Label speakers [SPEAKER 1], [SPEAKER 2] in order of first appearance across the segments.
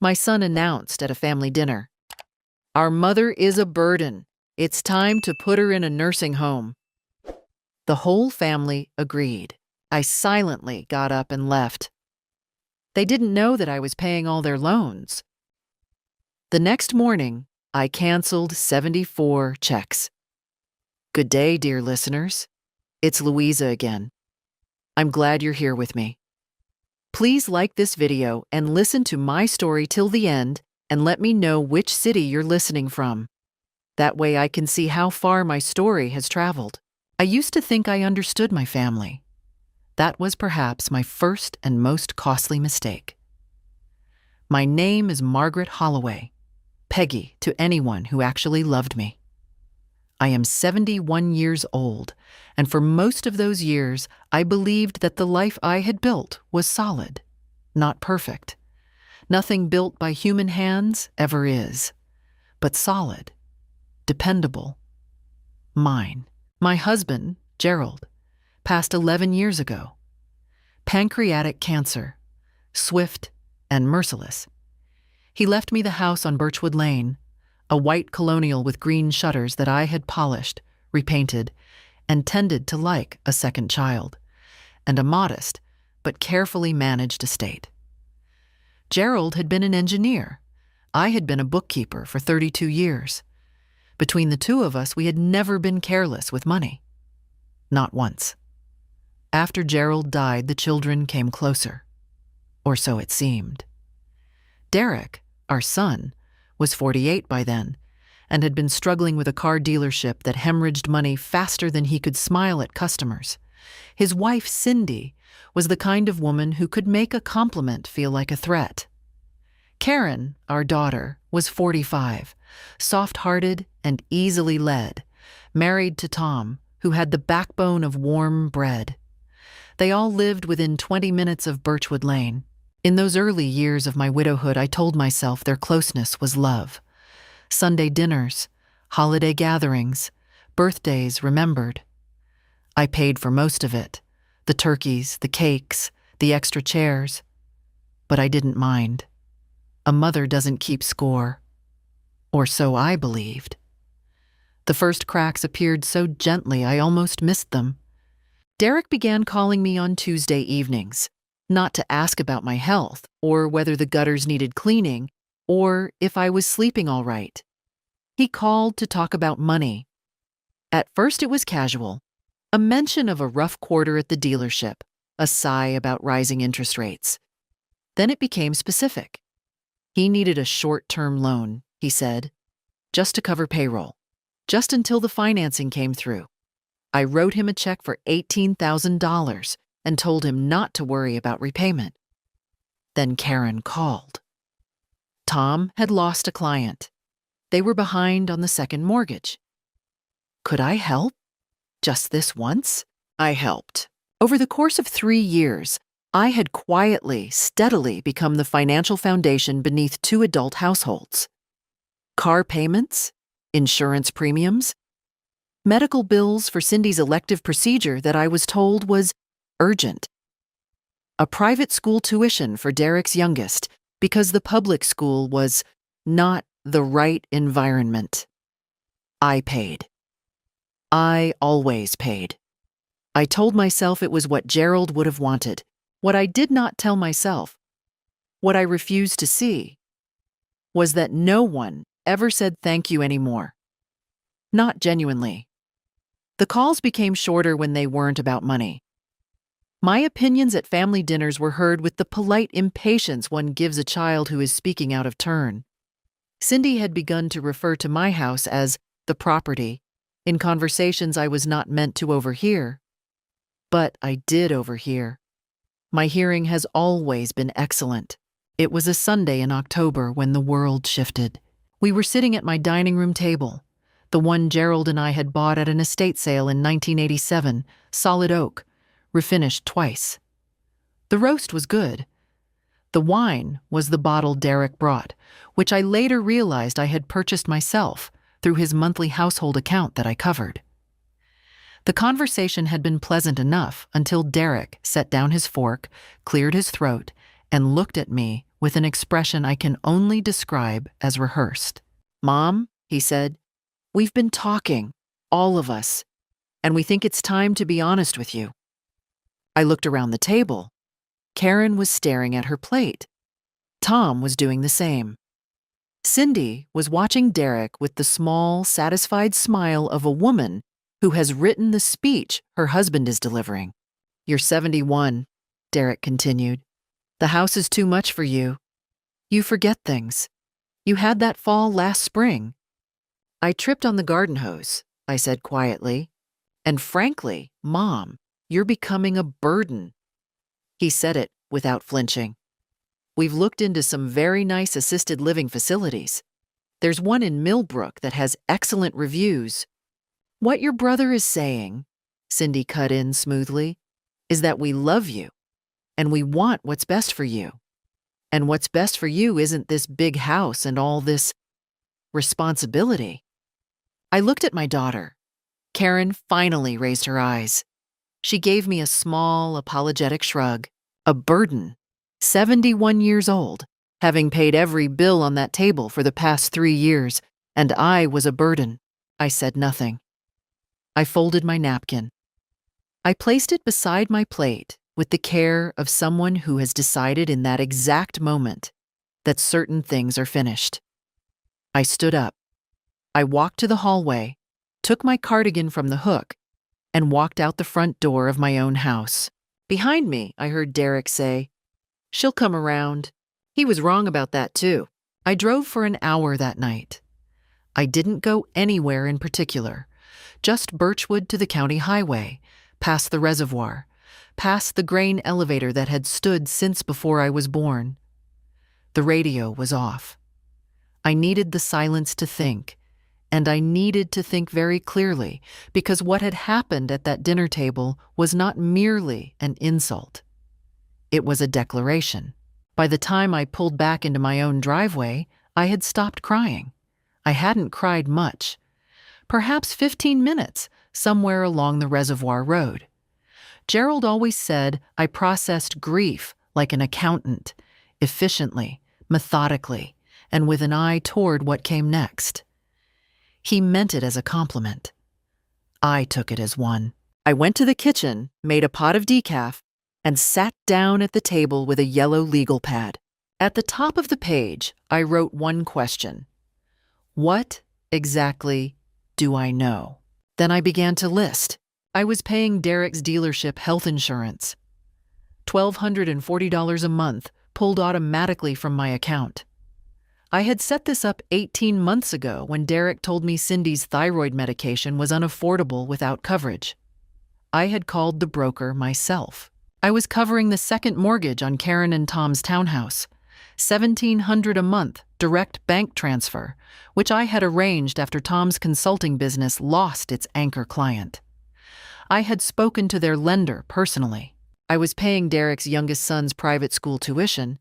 [SPEAKER 1] My son announced at a family dinner. "Our mother is a burden. It's time to put her in a nursing home." The whole family agreed. I silently got up and left. They didn't know that I was paying all their loans. The next morning, I canceled 74 checks. Good day, dear listeners. It's Louisa again. I'm glad you're here with me. Please like this video and listen to my story till the end and let me know which city you're listening from. That way I can see how far my story has traveled. I used to think I understood my family. That was perhaps my first and most costly mistake. My name is Margaret Holloway, Peggy to anyone who actually loved me. I am 71 years old, and for most of those years, I believed that the life I had built was solid, not perfect. Nothing built by human hands ever is, but solid, dependable, mine. My husband, Gerald, passed 11 years ago. Pancreatic cancer, swift and merciless. He left me the house on Birchwood Lane, a white colonial with green shutters that I had polished, repainted, and tended to like a second child, and a modest but carefully managed estate. Gerald had been an engineer. I had been a bookkeeper for 32 years. Between the two of us, we had never been careless with money. Not once. After Gerald died, the children came closer. Or so it seemed. Derek, our son, was 48 by then, and had been struggling with a car dealership that hemorrhaged money faster than he could smile at customers. His wife, Cindy, was the kind of woman who could make a compliment feel like a threat. Karen, our daughter, was 45, soft-hearted and easily led, married to Tom, who had the backbone of warm bread. They all lived within 20 minutes of Birchwood Lane. In those early years of my widowhood, I told myself their closeness was love. Sunday dinners, holiday gatherings, birthdays remembered. I paid for most of it, the turkeys, the cakes, the extra chairs. But I didn't mind. A mother doesn't keep score. Or so I believed. The first cracks appeared so gently I almost missed them. Derek began calling me on Tuesday evenings. Not to ask about my health, or whether the gutters needed cleaning, or if I was sleeping all right. He called to talk about money. At first it was casual, a mention of a rough quarter at the dealership, a sigh about rising interest rates. Then it became specific. He needed a short-term loan, he said, just to cover payroll, just until the financing came through. I wrote him a check for $18,000 and told him not to worry about repayment. Then Karen called. Tom had lost a client. They were behind on the second mortgage. Could I help? Just this once? I helped. Over the course of 3 years, I had quietly, steadily become the financial foundation beneath 2 adult households. Car payments, insurance premiums, medical bills for Cindy's elective procedure that I was told was urgent. A private school tuition for Derek's youngest because the public school was not the right environment. I paid. I always paid. I told myself it was what Gerald would have wanted. What I did not tell myself, what I refused to see, was that no one ever said thank you anymore. Not genuinely. The calls became shorter when they weren't about money. My opinions at family dinners were heard with the polite impatience one gives a child who is speaking out of turn. Cindy had begun to refer to my house as the property in conversations I was not meant to overhear. But I did overhear. My hearing has always been excellent. It was a Sunday in October when the world shifted. We were sitting at my dining room table, the one Gerald and I had bought at an estate sale in 1987, solid oak, refinished twice. The roast was good. The wine was the bottle Derek brought, which I later realized I had purchased myself through his monthly household account that I covered. The conversation had been pleasant enough until Derek set down his fork, cleared his throat, and looked at me with an expression I can only describe as rehearsed. "Mom," he said, "we've been talking, all of us, and we think it's time to be honest with you." I looked around the table. Karen was staring at her plate. Tom was doing the same. Cindy was watching Derek with the small, satisfied smile of a woman who has written the speech her husband is delivering. "You're 71, Derek continued. "The house is too much for you. You forget things. You had that fall last spring." "I tripped on the garden hose," I said quietly. "And frankly, Mom, you're becoming a burden." He said it without flinching. "We've looked into some very nice assisted living facilities. There's one in Millbrook that has excellent reviews." "What your brother is saying," Cindy cut in smoothly, "is that we love you, and we want what's best for you. And what's best for you isn't this big house and all this responsibility." I looked at my daughter. Karen finally raised her eyes. She gave me a small, apologetic shrug. A burden. 71 years old, having paid every bill on that table for the past 3 years, and I was a burden. I said nothing. I folded my napkin. I placed it beside my plate with the care of someone who has decided in that exact moment that certain things are finished. I stood up. I walked to the hallway, took my cardigan from the hook, and walked out the front door of my own house. Behind me, I heard Derek say, "She'll come around." He was wrong about that too. I drove for an hour that night. I didn't go anywhere in particular, just Birchwood to the county highway, past the reservoir, past the grain elevator that had stood since before I was born. The radio was off. I needed the silence to think, and I needed to think very clearly, because what had happened at that dinner table was not merely an insult. It was a declaration. By the time I pulled back into my own driveway, I had stopped crying. I hadn't cried much. Perhaps 15 minutes, somewhere along the Reservoir Road. Gerald always said I processed grief like an accountant, efficiently, methodically, and with an eye toward what came next. He meant it as a compliment. I took it as one. I went to the kitchen, made a pot of decaf, and sat down at the table with a yellow legal pad. At the top of the page, I wrote one question. What exactly do I know? Then I began to list. I was paying Derek's dealership health insurance. $1,240 a month, pulled automatically from my account. I had set this up 18 months ago when Derek told me Cindy's thyroid medication was unaffordable without coverage. I had called the broker myself. I was covering the second mortgage on Karen and Tom's townhouse, $1,700 a month direct bank transfer, which I had arranged after Tom's consulting business lost its anchor client. I had spoken to their lender personally. I was paying Derek's youngest son's private school tuition,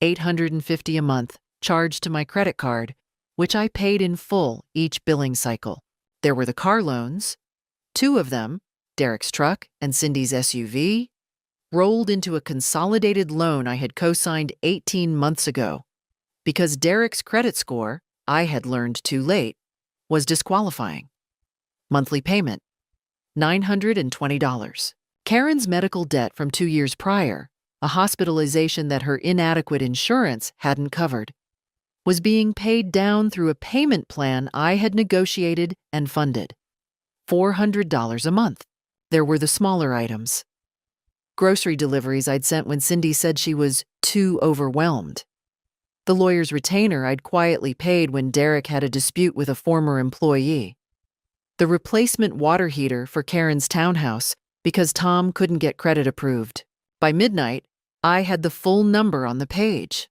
[SPEAKER 1] $850 a month, charged to my credit card, which I paid in full each billing cycle. There were the car loans. 2 of them, Derek's truck and Cindy's SUV, rolled into a consolidated loan I had co-signed 18 months ago. Because Derek's credit score, I had learned too late, was disqualifying. Monthly payment, $920. Karen's medical debt from 2 years prior, a hospitalization that her inadequate insurance hadn't covered, was being paid down through a payment plan I had negotiated and funded. $400 a month. There were the smaller items. Grocery deliveries I'd sent when Cindy said she was too overwhelmed. The lawyer's retainer I'd quietly paid when Derek had a dispute with a former employee. The replacement water heater for Karen's townhouse because Tom couldn't get credit approved. By midnight, I had the full number on the page.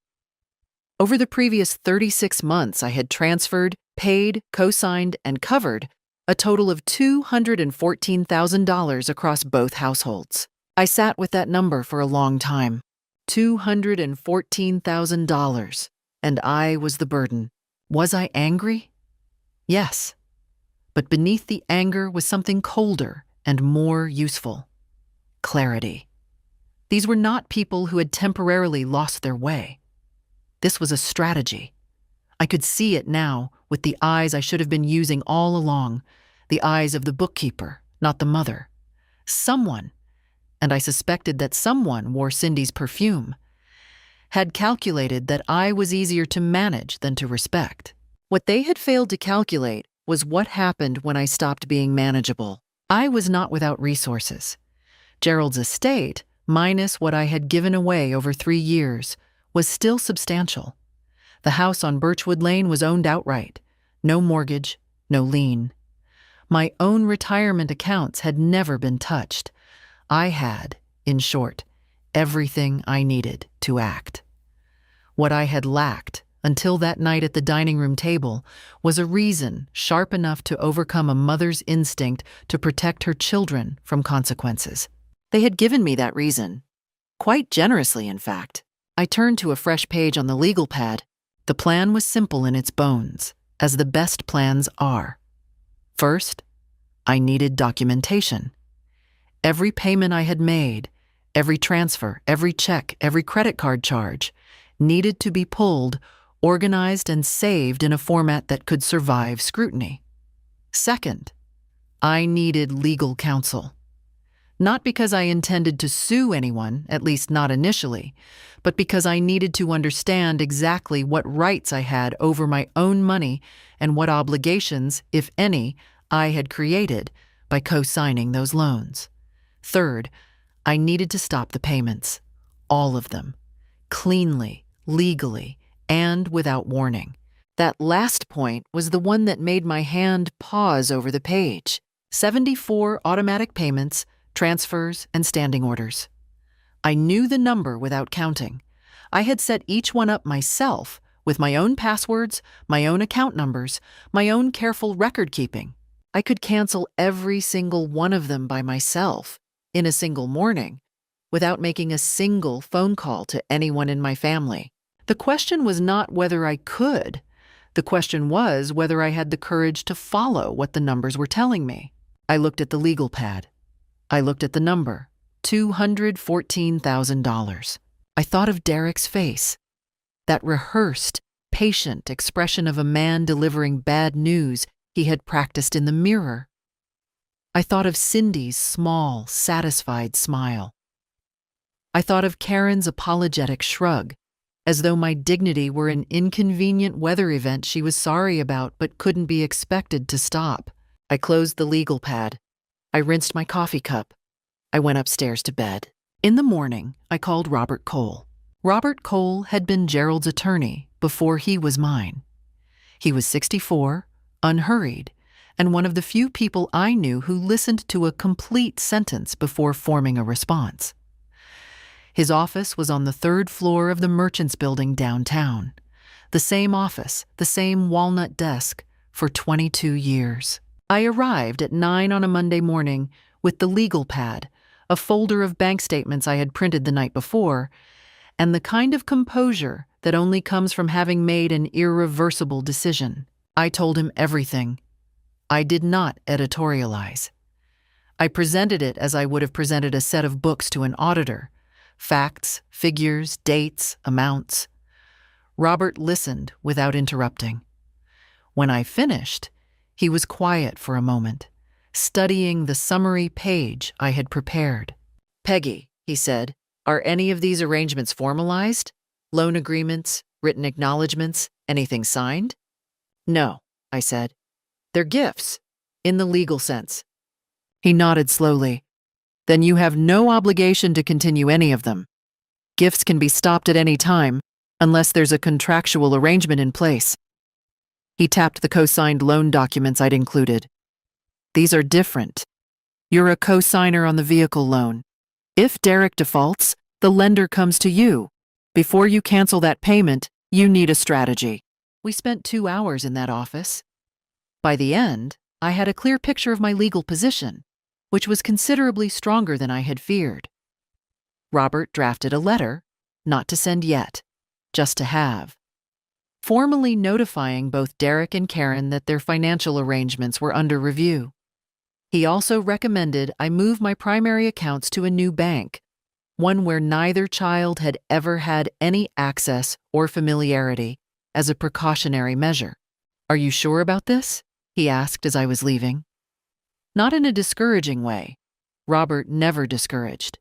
[SPEAKER 1] Over the previous 36 months, I had transferred, paid, co-signed, and covered a total of $214,000 across both households. I sat with that number for a long time. $214,000, and I was the burden. Was I angry? Yes. But beneath the anger was something colder and more useful. Clarity. These were not people who had temporarily lost their way. This was a strategy. I could see it now with the eyes I should have been using all along, the eyes of the bookkeeper, not the mother. Someone, and I suspected that someone wore Cindy's perfume, had calculated that I was easier to manage than to respect. What they had failed to calculate was what happened when I stopped being manageable. I was not without resources. Gerald's estate, minus what I had given away over 3 years, was still substantial. The house on Birchwood Lane was owned outright. No mortgage, no lien. My own retirement accounts had never been touched. I had, in short, everything I needed to act. What I had lacked, until that night at the dining room table, was a reason sharp enough to overcome a mother's instinct to protect her children from consequences. They had given me that reason. Quite generously, in fact. I turned to a fresh page on the legal pad. The plan was simple in its bones, as the best plans are. First, I needed documentation. Every payment I had made, every transfer, every check, every credit card charge, needed to be pulled, organized, and saved in a format that could survive scrutiny. Second, I needed legal counsel. Not because I intended to sue anyone, at least not initially, but because I needed to understand exactly what rights I had over my own money and what obligations, if any, I had created by co-signing those loans. Third, I needed to stop the payments, all of them, cleanly, legally, and without warning. That last point was the one that made my hand pause over the page. 74 automatic payments, transfers, and standing orders. I knew the number without counting. I had set each one up myself, with my own passwords, my own account numbers, my own careful record keeping. I could cancel every single one of them by myself, in a single morning, without making a single phone call to anyone in my family. The question was not whether I could. The question was whether I had the courage to follow what the numbers were telling me. I looked at the legal pad. I looked at the number, $214,000. I thought of Derek's face, that rehearsed, patient expression of a man delivering bad news he had practiced in the mirror. I thought of Cindy's small, satisfied smile. I thought of Karen's apologetic shrug, as though my dignity were an inconvenient weather event she was sorry about but couldn't be expected to stop. I closed the legal pad. I rinsed my coffee cup. I went upstairs to bed. In the morning, I called Robert Cole. Robert Cole had been Gerald's attorney before he was mine. He was 64, unhurried, and one of the few people I knew who listened to a complete sentence before forming a response. His office was on the 3rd floor of the Merchants Building downtown. The same office, the same walnut desk, for 22 years. I arrived at 9 on a Monday morning with the legal pad, a folder of bank statements I had printed the night before, and the kind of composure that only comes from having made an irreversible decision. I told him everything. I did not editorialize. I presented it as I would have presented a set of books to an auditor. Facts, figures, dates, amounts. Robert listened without interrupting. When I finished, he was quiet for a moment, studying the summary page I had prepared. "Peggy," he said, "are any of these arrangements formalized? Loan agreements, written acknowledgments, anything signed?" "No," I said. "They're gifts, in the legal sense." He nodded slowly. "Then you have no obligation to continue any of them. Gifts can be stopped at any time, unless there's a contractual arrangement in place." He tapped the co-signed loan documents I'd included. "These are different. You're a co-signer on the vehicle loan. If Derek defaults, the lender comes to you. Before you cancel that payment, you need a strategy." We spent 2 hours in that office. By the end, I had a clear picture of my legal position, which was considerably stronger than I had feared. Robert drafted a letter, not to send yet, just to have, formally notifying both Derek and Karen that their financial arrangements were under review. He also recommended I move my primary accounts to a new bank, one where neither child had ever had any access or familiarity as a precautionary measure. "Are you sure about this?" he asked as I was leaving. Not in a discouraging way. Robert never discouraged.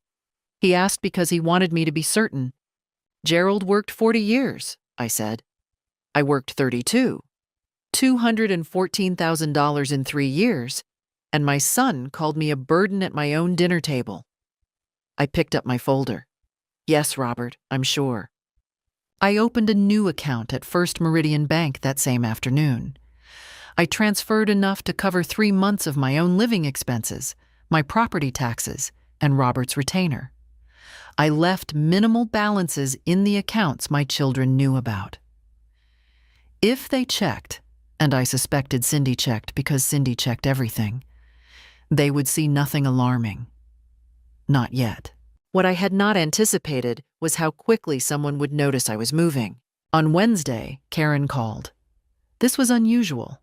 [SPEAKER 1] He asked because he wanted me to be certain. "Gerald worked 40 years, I said. "I worked 32. $214,000 in 3 years, and my son called me a burden at my own dinner table." I picked up my folder. "Yes, Robert, I'm sure." I opened a new account at First Meridian Bank that same afternoon. I transferred enough to cover 3 months of my own living expenses, my property taxes, and Robert's retainer. I left minimal balances in the accounts my children knew about. If they checked, and I suspected Cindy checked because Cindy checked everything, they would see nothing alarming. Not yet. What I had not anticipated was how quickly someone would notice I was moving. On Wednesday, Karen called. This was unusual.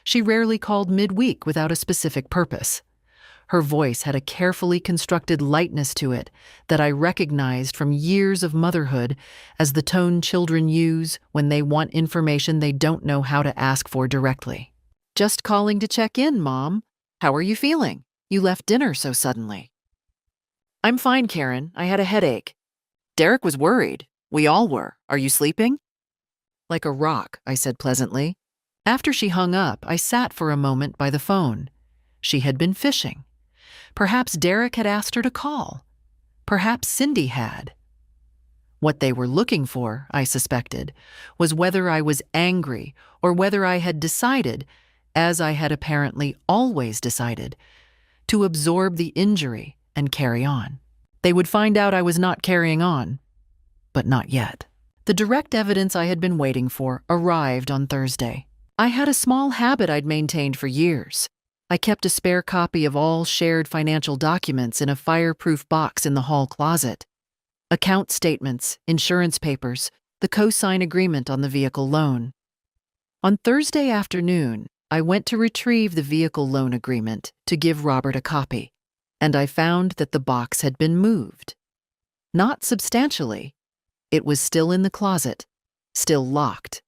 [SPEAKER 1] She rarely called midweek without a specific purpose. Her voice had a carefully constructed lightness to it that I recognized from years of motherhood as the tone children use when they want information they don't know how to ask for directly. "Just calling to check in, Mom. How are you feeling? You left dinner so suddenly." "I'm fine, Karen. I had a headache. Derek was worried. We all were. Are you sleeping?" "Like a rock," I said pleasantly. After she hung up, I sat for a moment by the phone. She had been fishing. Perhaps Derek had asked her to call. Perhaps Cindy had. What they were looking for, I suspected, was whether I was angry or whether I had decided, as I had apparently always decided, to absorb the injury and carry on. They would find out I was not carrying on, but not yet. The direct evidence I had been waiting for arrived on Thursday. I had a small habit I'd maintained for years. I kept a spare copy of all shared financial documents in a fireproof box in the hall closet. Account statements, insurance papers, the co-sign agreement on the vehicle loan. On Thursday afternoon, I went to retrieve the vehicle loan agreement to give Robert a copy, and I found that the box had been moved. Not substantially. It was still in the closet, still locked.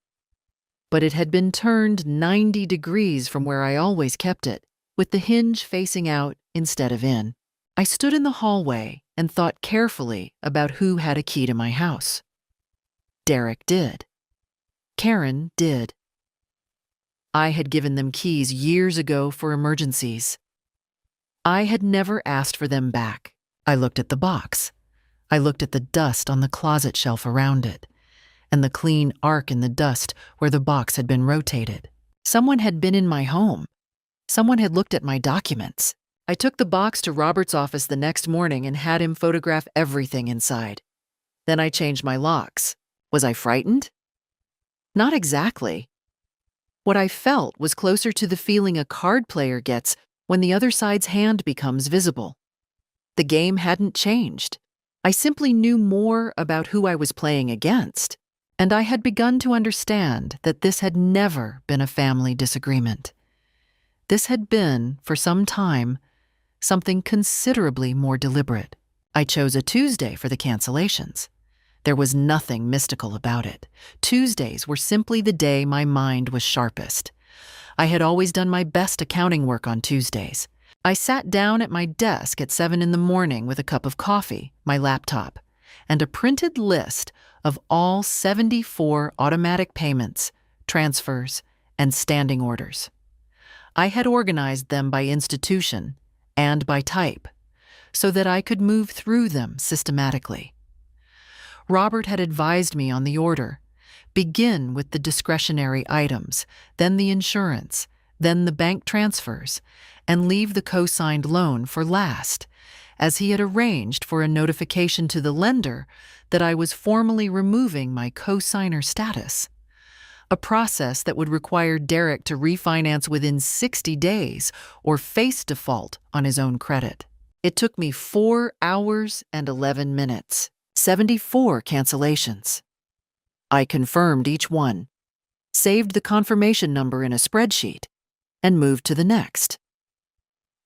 [SPEAKER 1] But it had been turned 90 degrees from where I always kept it, with the hinge facing out instead of in. I stood in the hallway and thought carefully about who had a key to my house. Derek did. Karen did. I had given them keys years ago for emergencies. I had never asked for them back. I looked at the box. I looked at the dust on the closet shelf around it, and the clean arc in the dust where the box had been rotated. Someone had been in my home. Someone had looked at my documents. I took the box to Robert's office the next morning and had him photograph everything inside. Then I changed my locks. Was I frightened? Not exactly. What I felt was closer to the feeling a card player gets when the other side's hand becomes visible. The game hadn't changed. I simply knew more about who I was playing against, and I had begun to understand that this had never been a family disagreement. This had been, for some time, something considerably more deliberate. I chose a Tuesday for the cancellations. There was nothing mystical about it. Tuesdays were simply the day my mind was sharpest. I had always done my best accounting work on Tuesdays. I sat down at my desk at 7 in the morning with a cup of coffee, my laptop, and a printed list of all 74 automatic payments, transfers, and standing orders. I had organized them by institution and by type, so that I could move through them systematically. Robert had advised me on the order. Begin with the discretionary items, then the insurance, then the bank transfers, and leave the co-signed loan for last, as he had arranged for a notification to the lender that I was formally removing my co-signer status, a process that would require Derek to refinance within 60 days or face default on his own credit. It took me 4 hours and 11 minutes, 74 cancellations. I confirmed each one, saved the confirmation number in a spreadsheet, and moved to the next.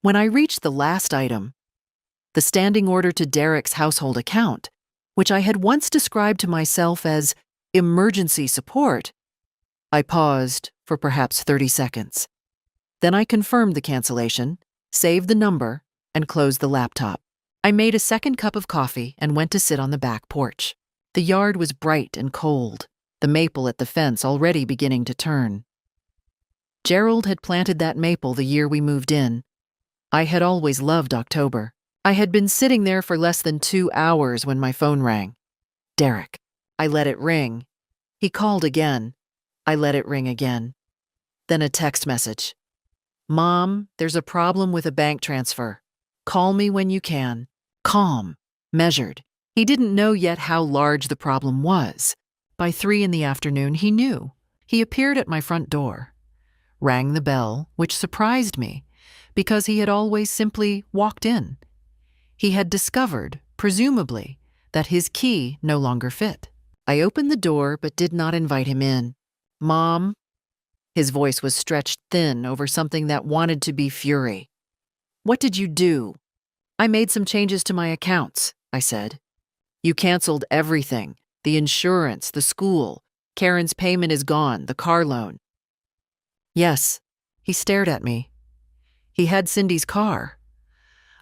[SPEAKER 1] When I reached the last item, the standing order to Derek's household account, which I had once described to myself as emergency support. I paused for perhaps 30 seconds. Then I confirmed the cancellation, saved the number, and closed the laptop. I made a second cup of coffee and went to sit on the back porch. The yard was bright and cold, the maple at the fence already beginning to turn. Gerald had planted that maple the year we moved in. I had always loved October. I had been sitting there for less than 2 hours when my phone rang. Derek. I let it ring. He called again. I let it ring again. Then a text message. Mom, there's a problem with a bank transfer. Call me when you can. Calm. Measured. He didn't know yet how large the problem was. By 3 in the afternoon, he knew. He appeared at my front door. Rang the bell, which surprised me, because he had always simply walked in. He had discovered, presumably, that his key no longer fit. I opened the door but did not invite him in. Mom? His voice was stretched thin over something that wanted to be fury. What did you do? I made some changes to my accounts, I said. You canceled everything. The insurance, the school. Karen's payment is gone, the car loan. Yes. He stared at me. He had Cindy's car.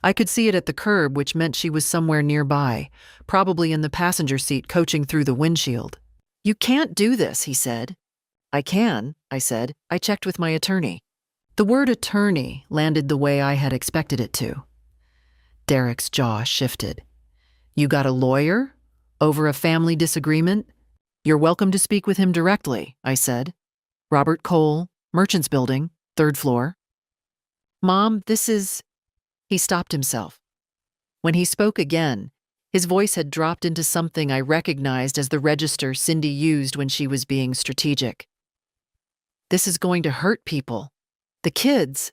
[SPEAKER 1] I could see it at the curb, which meant she was somewhere nearby, probably in the passenger seat coaching through the windshield. You can't do this, he said. I can, I said. I checked with my attorney. The word attorney landed the way I had expected it to. Derek's jaw shifted. You got a lawyer? Over a family disagreement? You're welcome to speak with him directly, I said. Robert Cole, Merchants Building, 3rd floor. Mom, this is... He stopped himself. When he spoke again, his voice had dropped into something I recognized as the register Cindy used when she was being strategic. This is going to hurt people. The kids.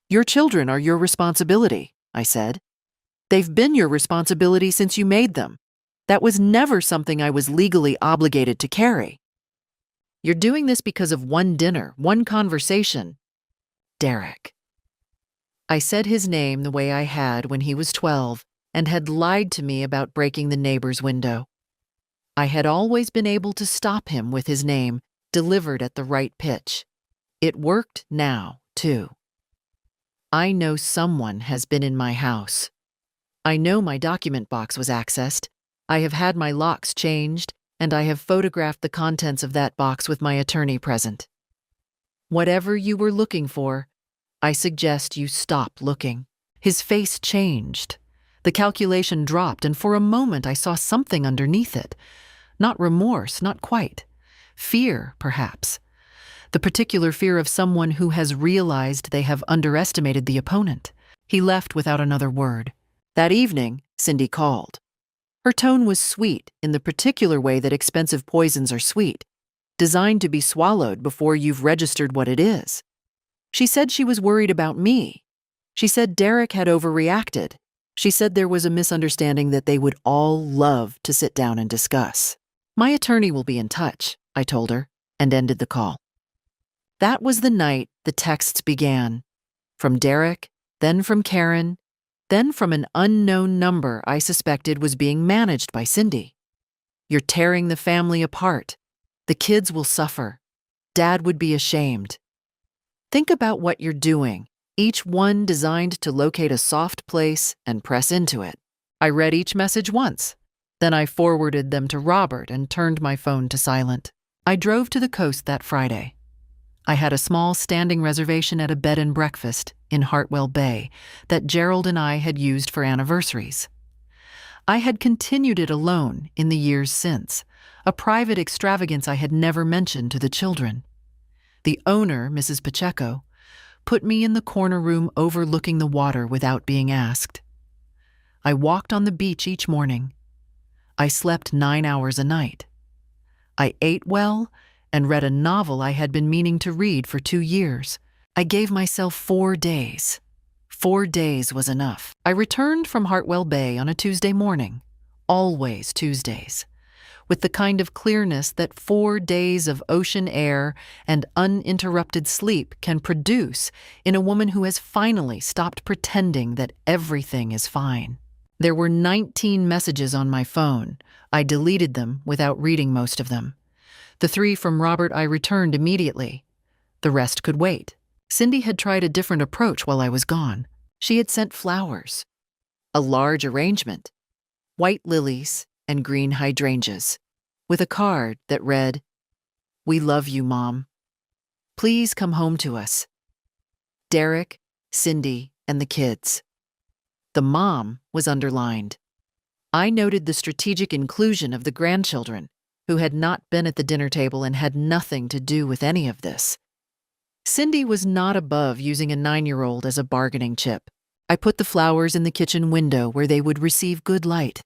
[SPEAKER 1] Your children are your responsibility, I said. They've been your responsibility since you made them. That was never something I was legally obligated to carry. You're doing this because of one dinner, one conversation. Derek. I said his name the way I had when he was 12 and had lied to me about breaking the neighbor's window. I had always been able to stop him with his name, delivered at the right pitch. It worked now, too. I know someone has been in my house. I know my document box was accessed. I have had my locks changed, and I have photographed the contents of that box with my attorney present. Whatever you were looking for, I suggest you stop looking. His face changed. The calculation dropped, and for a moment I saw something underneath it. Not remorse, not quite. Fear, perhaps. The particular fear of someone who has realized they have underestimated the opponent. He left without another word. That evening, Cindy called. Her tone was sweet in the particular way that expensive poisons are sweet, designed to be swallowed before you've registered what it is. She said she was worried about me. She said Derek had overreacted. She said there was a misunderstanding that they would all love to sit down and discuss. My attorney will be in touch, I told her, and ended the call. That was the night the texts began. From Derek, then from Karen, then from an unknown number I suspected was being managed by Cindy. You're tearing the family apart. The kids will suffer. Dad would be ashamed. Think about what you're doing, each one designed to locate a soft place and press into it. I read each message once. Then I forwarded them to Robert and turned my phone to silent. I drove to the coast that Friday. I had a small standing reservation at a bed and breakfast in Hartwell Bay that Gerald and I had used for anniversaries. I had continued it alone in the years since, a private extravagance I had never mentioned to the children. The owner, Mrs. Pacheco, put me in the corner room overlooking the water without being asked. I walked on the beach each morning. I slept 9 hours a night. I ate well and read a novel I had been meaning to read for 2 years. I gave myself 4 days. 4 days was enough. I returned from Hartwell Bay on a Tuesday morning, always Tuesdays, with the kind of clearness that 4 days of ocean air and uninterrupted sleep can produce in a woman who has finally stopped pretending that everything is fine. There were 19 messages on my phone. I deleted them without reading most of them. The 3 from Robert I returned immediately. The rest could wait. Cindy had tried a different approach while I was gone. She had sent flowers. A large arrangement. White lilies and green hydrangeas, with a card that read, "We love you, Mom. Please come home to us. Derek, Cindy, and the kids." The mom was underlined. I noted the strategic inclusion of the grandchildren, who had not been at the dinner table and had nothing to do with any of this. Cindy was not above using a 9-year-old as a bargaining chip. I put the flowers in the kitchen window where they would receive good light.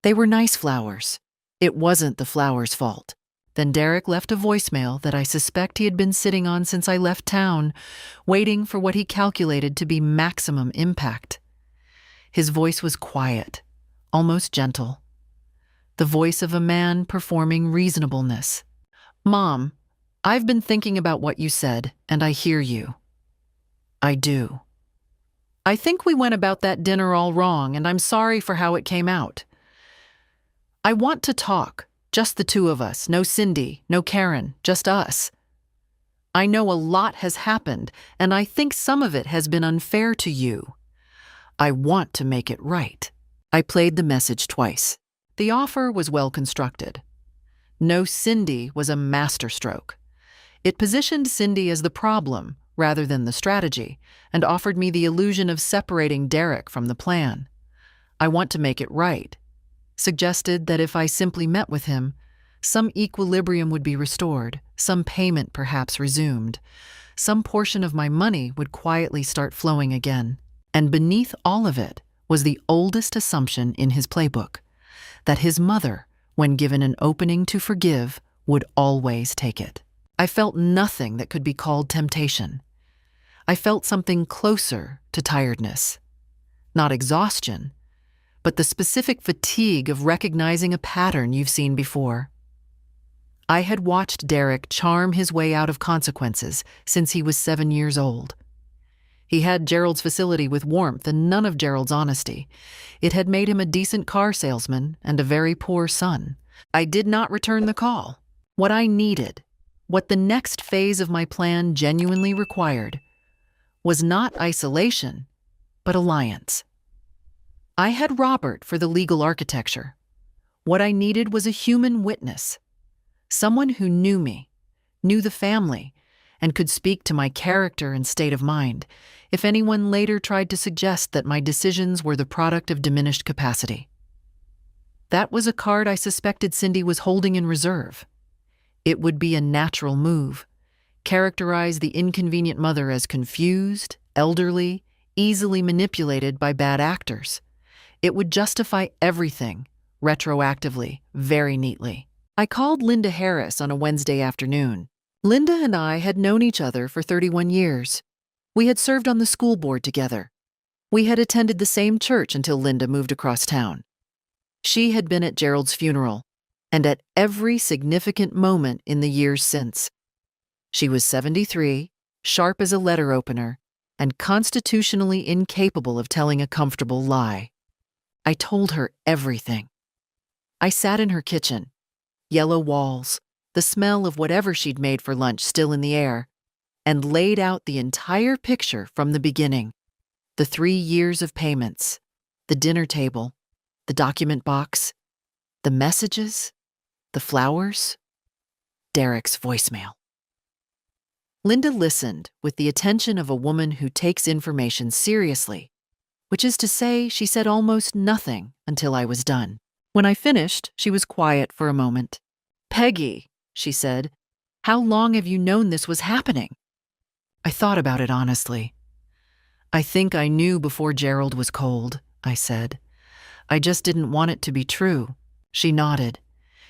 [SPEAKER 1] They were nice flowers. It wasn't the flowers' fault. Then Derek left a voicemail that I suspect he had been sitting on since I left town, waiting for what he calculated to be maximum impact. His voice was quiet, almost gentle. The voice of a man performing reasonableness. "Mom, I've been thinking about what you said, and I hear you. I do. I think we went about that dinner all wrong, and I'm sorry for how it came out. I want to talk, just the 2 of us, no Cindy, no Karen, just us. I know a lot has happened, and I think some of it has been unfair to you. I want to make it right." I played the message twice. The offer was well constructed. No Cindy was a masterstroke. It positioned Cindy as the problem rather than the strategy, and offered me the illusion of separating Derek from the plan. "I want to make it right" suggested that if I simply met with him, some equilibrium would be restored, some payment perhaps resumed, some portion of my money would quietly start flowing again. And beneath all of it was the oldest assumption in his playbook, that his mother, when given an opening to forgive, would always take it. I felt nothing that could be called temptation. I felt something closer to tiredness. Not exhaustion, but the specific fatigue of recognizing a pattern you've seen before. I had watched Derek charm his way out of consequences since he was 7 years old. He had Gerald's facility with warmth and none of Gerald's honesty. It had made him a decent car salesman and a very poor son. I did not return the call. What I needed, what the next phase of my plan genuinely required, was not isolation, but alliance. I had Robert for the legal architecture. What I needed was a human witness, someone who knew me, knew the family, and could speak to my character and state of mind if anyone later tried to suggest that my decisions were the product of diminished capacity. That was a card I suspected Cindy was holding in reserve. It would be a natural move, characterize the inconvenient mother as confused, elderly, easily manipulated by bad actors. It would justify everything, retroactively, very neatly. I called Linda Harris on a Wednesday afternoon. Linda and I had known each other for 31 years. We had served on the school board together. We had attended the same church until Linda moved across town. She had been at Gerald's funeral, and at every significant moment in the years since. She was 73, sharp as a letter opener, and constitutionally incapable of telling a comfortable lie. I told her everything. I sat in her kitchen, yellow walls, the smell of whatever she'd made for lunch still in the air, and laid out the entire picture from the beginning. The 3 years of payments, the dinner table, the document box, the messages, the flowers, Derek's voicemail. Linda listened with the attention of a woman who takes information seriously, which is to say, she said almost nothing until I was done. When I finished, she was quiet for a moment. "Peggy," she said, "how long have you known this was happening?" I thought about it honestly. "I think I knew before Gerald was cold," I said. "I just didn't want it to be true." She nodded.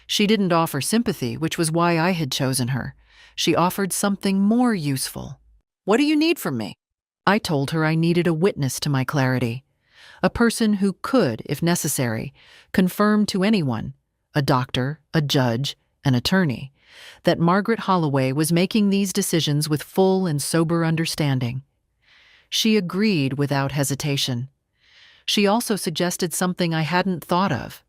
[SPEAKER 1] She didn't offer sympathy, which was why I had chosen her. She offered something more useful. "What do you need from me?" I told her I needed a witness to my clarity, a person who could, if necessary, confirm to anyone, a doctor, a judge, an attorney, that Margaret Holloway was making these decisions with full and sober understanding. She agreed without hesitation. She also suggested something I hadn't thought of: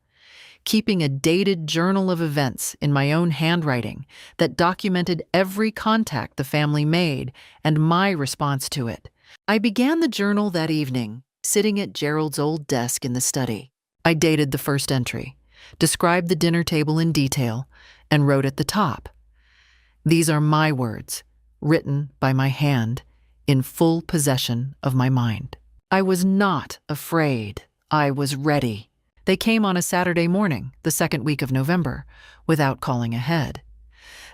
[SPEAKER 1] keeping a dated journal of events in my own handwriting that documented every contact the family made and my response to it. I began the journal that evening, sitting at Gerald's old desk in the study. I dated the first entry, described the dinner table in detail, and wrote at the top, "These are my words, written by my hand, in full possession of my mind." I was not afraid. I was ready. They came on a Saturday morning, the second week of November, without calling ahead.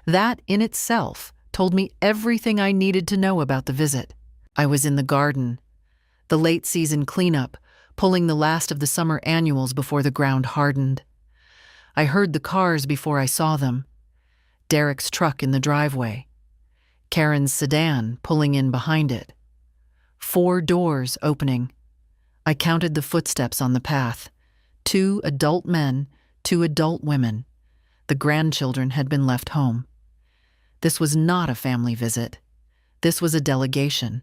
[SPEAKER 1] That in itself told me everything I needed to know about the visit. I was in the garden, the late season cleanup, pulling the last of the summer annuals before the ground hardened. I heard the cars before I saw them. Derek's truck in the driveway, Karen's sedan pulling in behind it. 4 doors opening. I counted the footsteps on the path. 2 adult men, 2 adult women. The grandchildren had been left home. This was not a family visit. This was a delegation.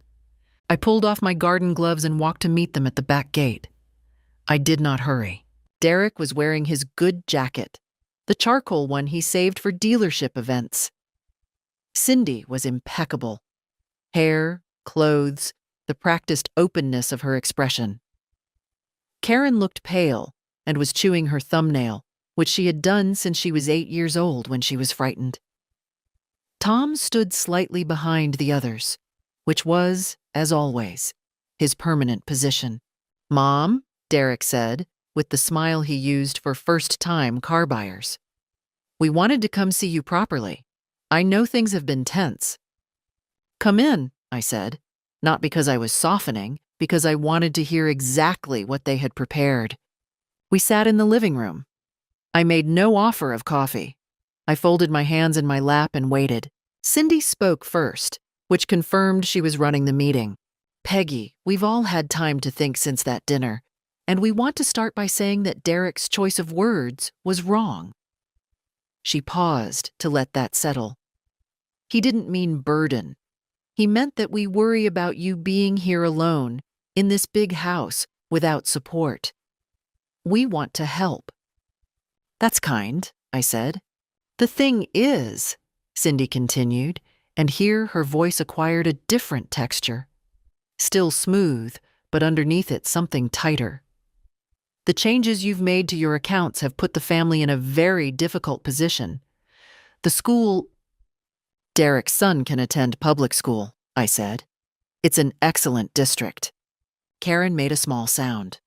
[SPEAKER 1] I pulled off my garden gloves and walked to meet them at the back gate. I did not hurry. Derek was wearing his good jacket, the charcoal one he saved for dealership events. Cindy was impeccable. Hair, clothes, the practiced openness of her expression. Karen looked pale and was chewing her thumbnail, which she had done since she was 8 years old when she was frightened. Tom stood slightly behind the others, which was, as always, his permanent position. "Mom," Derek said, with the smile he used for first-time car buyers, "we wanted to come see you properly. I know things have been tense." "Come in," I said, not because I was softening, because I wanted to hear exactly what they had prepared. We sat in the living room. I made no offer of coffee. I folded my hands in my lap and waited. Cindy spoke first, which confirmed she was running the meeting. "Peggy, we've all had time to think since that dinner, and we want to start by saying that Derek's choice of words was wrong." She paused to let that settle. "He didn't mean burden. He meant that we worry about you being here alone, in this big house, without support. We want to help." "That's kind," I said. "The thing is," Cindy continued, and here her voice acquired a different texture. Still smooth, but underneath it something tighter. "The changes you've made to your accounts have put the family in a very difficult position. The school—" "Derek's son can attend public school," I said. "It's an excellent district." Karen made a small sound.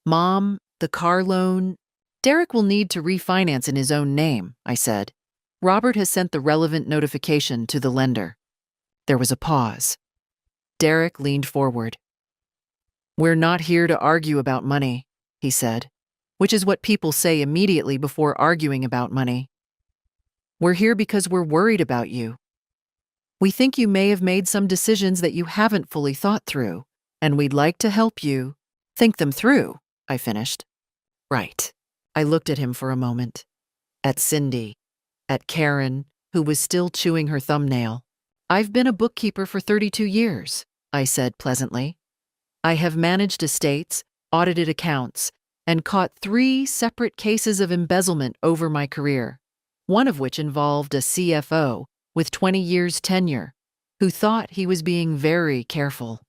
[SPEAKER 1] "Mom, the car loan—" "Derek will need to refinance in his own name," I said. "Robert has sent the relevant notification to the lender." There was a pause. Derek leaned forward. "We're not here to argue about money," he said, which is what people say immediately before arguing about money. "We're here because we're worried about you. We think you may have made some decisions that you haven't fully thought through, and we'd like to help you think them through," I finished. "Right." I looked at him for a moment. At Cindy. At Karen, who was still chewing her thumbnail. "I've been a bookkeeper for 32 years, I said pleasantly. "I have managed estates, audited accounts, and caught 3 separate cases of embezzlement over my career, one of which involved a CFO with 20 years tenure, who thought he was being very careful.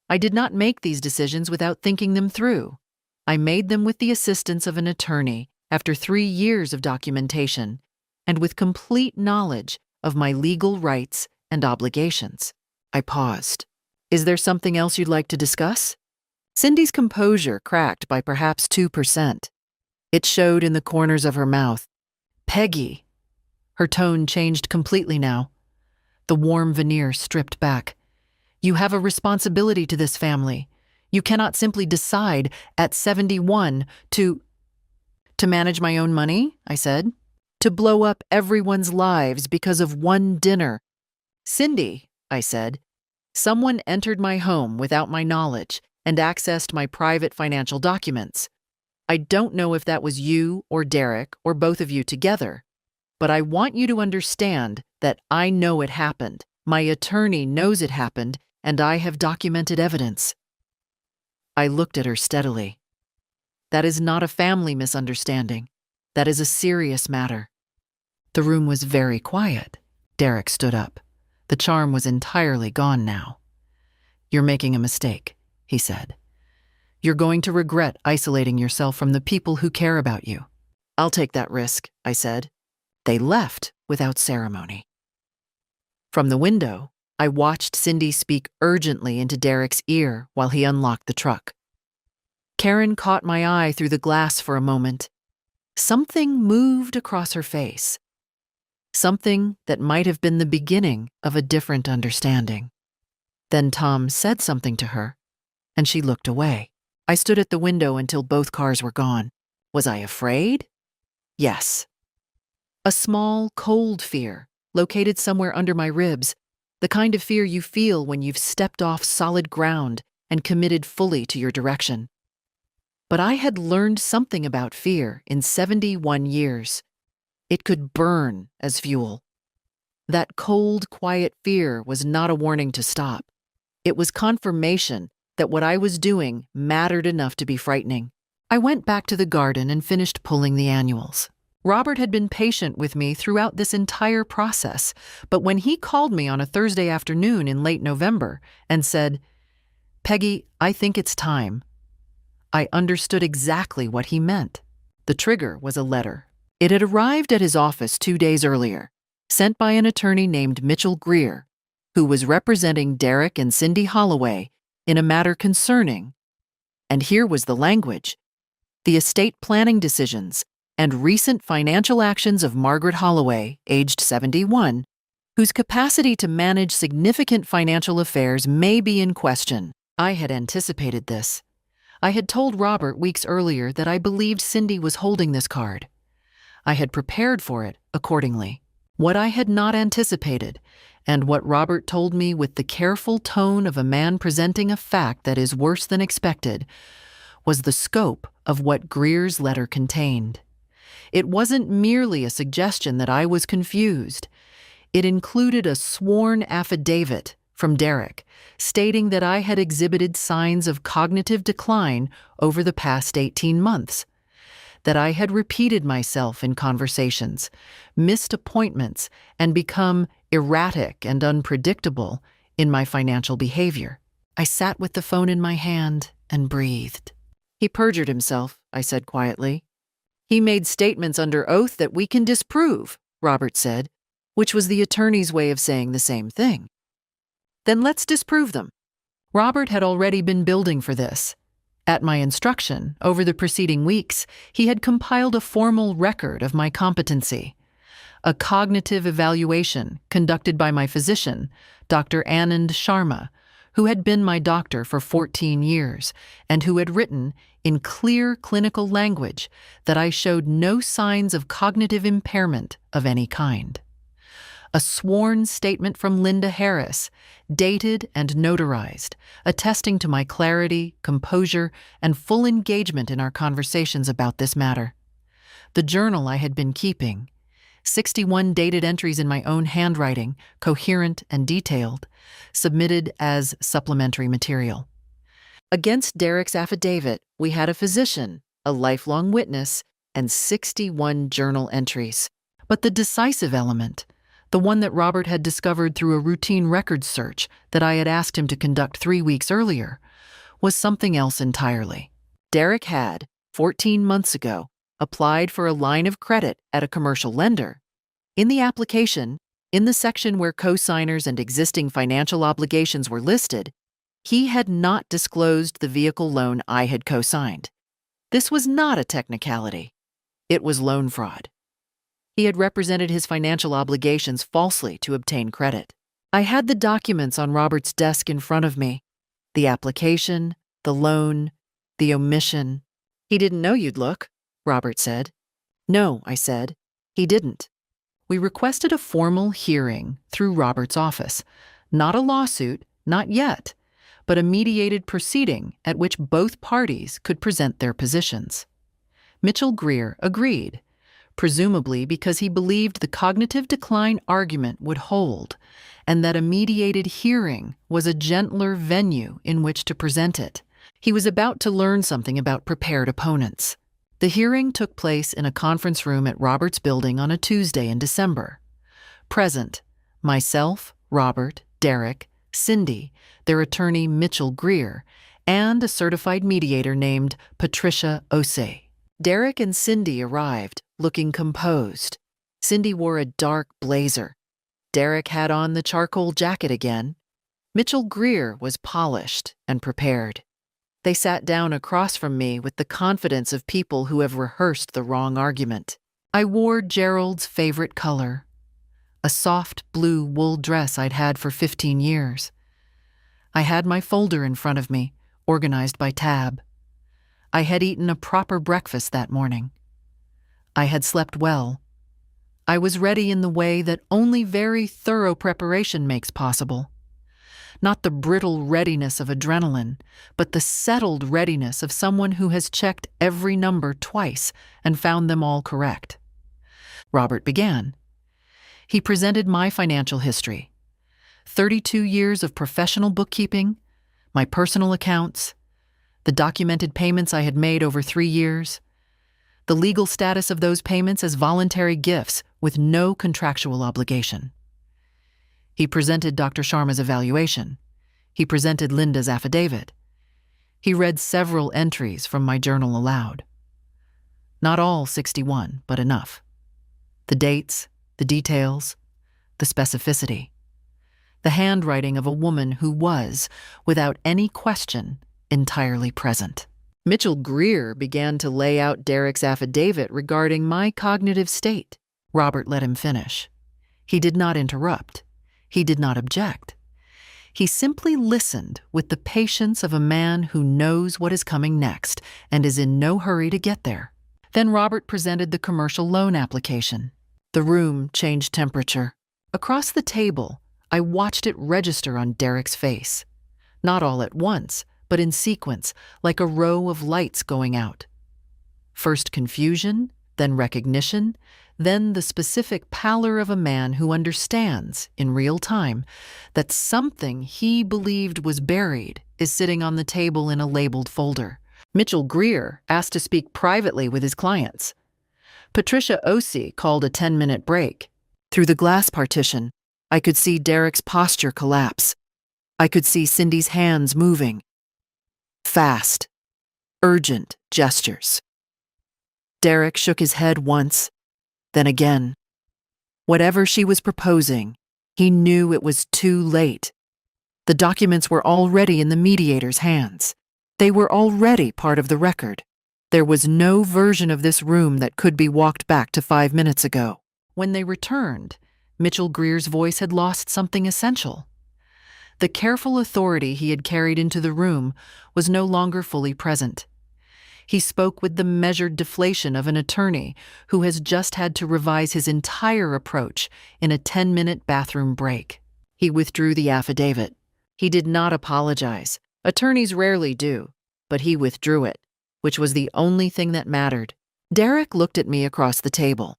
[SPEAKER 1] I did not make these decisions without thinking them through. I made them with the assistance of an attorney after 3 years of documentation and with complete knowledge of my legal rights and obligations." I paused. "Is there something else you'd like to discuss?" Cindy's composure cracked by perhaps 2%. It showed in the corners of her mouth. "Peggy." Her tone changed completely now. The warm veneer stripped back. "You have a responsibility to this family. You cannot simply decide at 71 to manage my own money," I said. "To blow up everyone's lives because of one dinner." "Cindy," I said, "someone entered my home without my knowledge and accessed my private financial documents. I don't know if that was you or Derek or both of you together, but I want you to understand that I know it happened. My attorney knows it happened, and I have documented evidence." I looked at her steadily. "That is not a family misunderstanding. That is a serious matter." The room was very quiet. Derek stood up. The charm was entirely gone now. "You're making a mistake," he said. "You're going to regret isolating yourself from the people who care about you." "I'll take that risk," I said. They left without ceremony. From the window, I watched Cindy speak urgently into Derek's ear while he unlocked the truck. Karen caught my eye through the glass for a moment. Something moved across her face. Something that might have been the beginning of a different understanding. Then Tom said something to her, and she looked away. I stood at the window until both cars were gone. Was I afraid? Yes. A small, cold fear, located somewhere under my ribs, the kind of fear you feel when you've stepped off solid ground and committed fully to your direction. But I had learned something about fear in 71 years. It could burn as fuel. That cold, quiet fear was not a warning to stop. It was confirmation that what I was doing mattered enough to be frightening. I went back to the garden and finished pulling the annuals. Robert had been patient with me throughout this entire process, but when he called me on a Thursday afternoon in late November and said, "Peggy, I think it's time," I understood exactly what he meant. The trigger was a letter. It had arrived at his office 2 days earlier, sent by an attorney named Mitchell Greer, who was representing Derek and Cindy Holloway in a matter concerning, and here was the language, the estate planning decisions and recent financial actions of Margaret Holloway, aged 71, whose capacity to manage significant financial affairs may be in question. I had anticipated this. I had told Robert weeks earlier that I believed Cindy was holding this card. I had prepared for it accordingly. What I had not anticipated, and what Robert told me with the careful tone of a man presenting a fact that is worse than expected, was the scope of what Greer's letter contained. It wasn't merely a suggestion that I was confused. It included a sworn affidavit from Derek, stating that I had exhibited signs of cognitive decline over the past 18 months, that I had repeated myself in conversations, missed appointments, and become erratic and unpredictable in my financial behavior. I sat with the phone in my hand and breathed. "He perjured himself," I said quietly. "He made statements under oath that we can disprove," Robert said, which was the attorney's way of saying the same thing. "Then let's disprove them." Robert had already been building for this. At my instruction, over the preceding weeks, he had compiled a formal record of my competency. A cognitive evaluation conducted by my physician, Dr. Anand Sharma, who had been my doctor for 14 years and who had written, in clear clinical language, that I showed no signs of cognitive impairment of any kind. A sworn statement from Linda Harris, dated and notarized, attesting to my clarity, composure, and full engagement in our conversations about this matter. The journal I had been keeping, 61 dated entries in my own handwriting, coherent and detailed, submitted as supplementary material. Against Derek's affidavit, we had a physician, a lifelong witness, and 61 journal entries. But the decisive element, the one that Robert had discovered through a routine records search that I had asked him to conduct 3 weeks earlier, was something else entirely. Derek had, 14 months ago, applied for a line of credit at a commercial lender. In the application, in the section where co-signers and existing financial obligations were listed, he had not disclosed the vehicle loan I had co-signed. This was not a technicality. It was loan fraud. He had represented his financial obligations falsely to obtain credit. I had the documents on Robert's desk in front of me. The application, the loan, the omission. "He didn't know you'd look," Robert said. "No," I said. "He didn't." We requested a formal hearing through Robert's office. Not a lawsuit, not yet, but a mediated proceeding at which both parties could present their positions. Mitchell Greer agreed, presumably because he believed the cognitive decline argument would hold, and that a mediated hearing was a gentler venue in which to present it. He was about to learn something about prepared opponents. The hearing took place in a conference room at Robert's building on a Tuesday in December. Present, myself, Robert, Derek, Cindy, their attorney Mitchell Greer, and a certified mediator named Patricia Osei. Derek and Cindy arrived, looking composed. Cindy wore a dark blazer. Derek had on the charcoal jacket again. Mitchell Greer was polished and prepared. They sat down across from me with the confidence of people who have rehearsed the wrong argument. I wore Gerald's favorite color, a soft blue wool dress I'd had for 15 years. I had my folder in front of me, organized by tab. I had eaten a proper breakfast that morning. I had slept well. I was ready in the way that only very thorough preparation makes possible. Not the brittle readiness of adrenaline, but the settled readiness of someone who has checked every number twice and found them all correct. Robert began. He presented my financial history, 32 years of professional bookkeeping, my personal accounts, the documented payments I had made over 3 years, the legal status of those payments as voluntary gifts with no contractual obligation. He presented Dr. Sharma's evaluation. He presented Linda's affidavit. He read several entries from my journal aloud. Not all 61, but enough. The dates, the details, the specificity. The handwriting of a woman who was, without any question, entirely present. Mitchell Greer began to lay out Derek's affidavit regarding my cognitive state. Robert let him finish. He did not interrupt. He did not object. He simply listened with the patience of a man who knows what is coming next and is in no hurry to get there. Then Robert presented the commercial loan application. The room changed temperature. Across the table, I watched it register on Derek's face. Not all at once, but in sequence, like a row of lights going out. First confusion, then recognition, then the specific pallor of a man who understands, in real time, that something he believed was buried is sitting on the table in a labeled folder. Mitchell Greer asked to speak privately with his clients. Patricia Osei called a 10-minute break. Through the glass partition, I could see Derek's posture collapse. I could see Cindy's hands moving. Fast, urgent gestures. Derek shook his head once, then again. Whatever she was proposing, he knew it was too late. The documents were already in the mediator's hands. They were already part of the record. There was no version of this room that could be walked back to 5 minutes ago. When they returned, Mitchell Greer's voice had lost something essential. The careful authority he had carried into the room was no longer fully present. He spoke with the measured deflation of an attorney who has just had to revise his entire approach in a 10-minute bathroom break. He withdrew the affidavit. He did not apologize. Attorneys rarely do, but he withdrew it, which was the only thing that mattered. Derek looked at me across the table.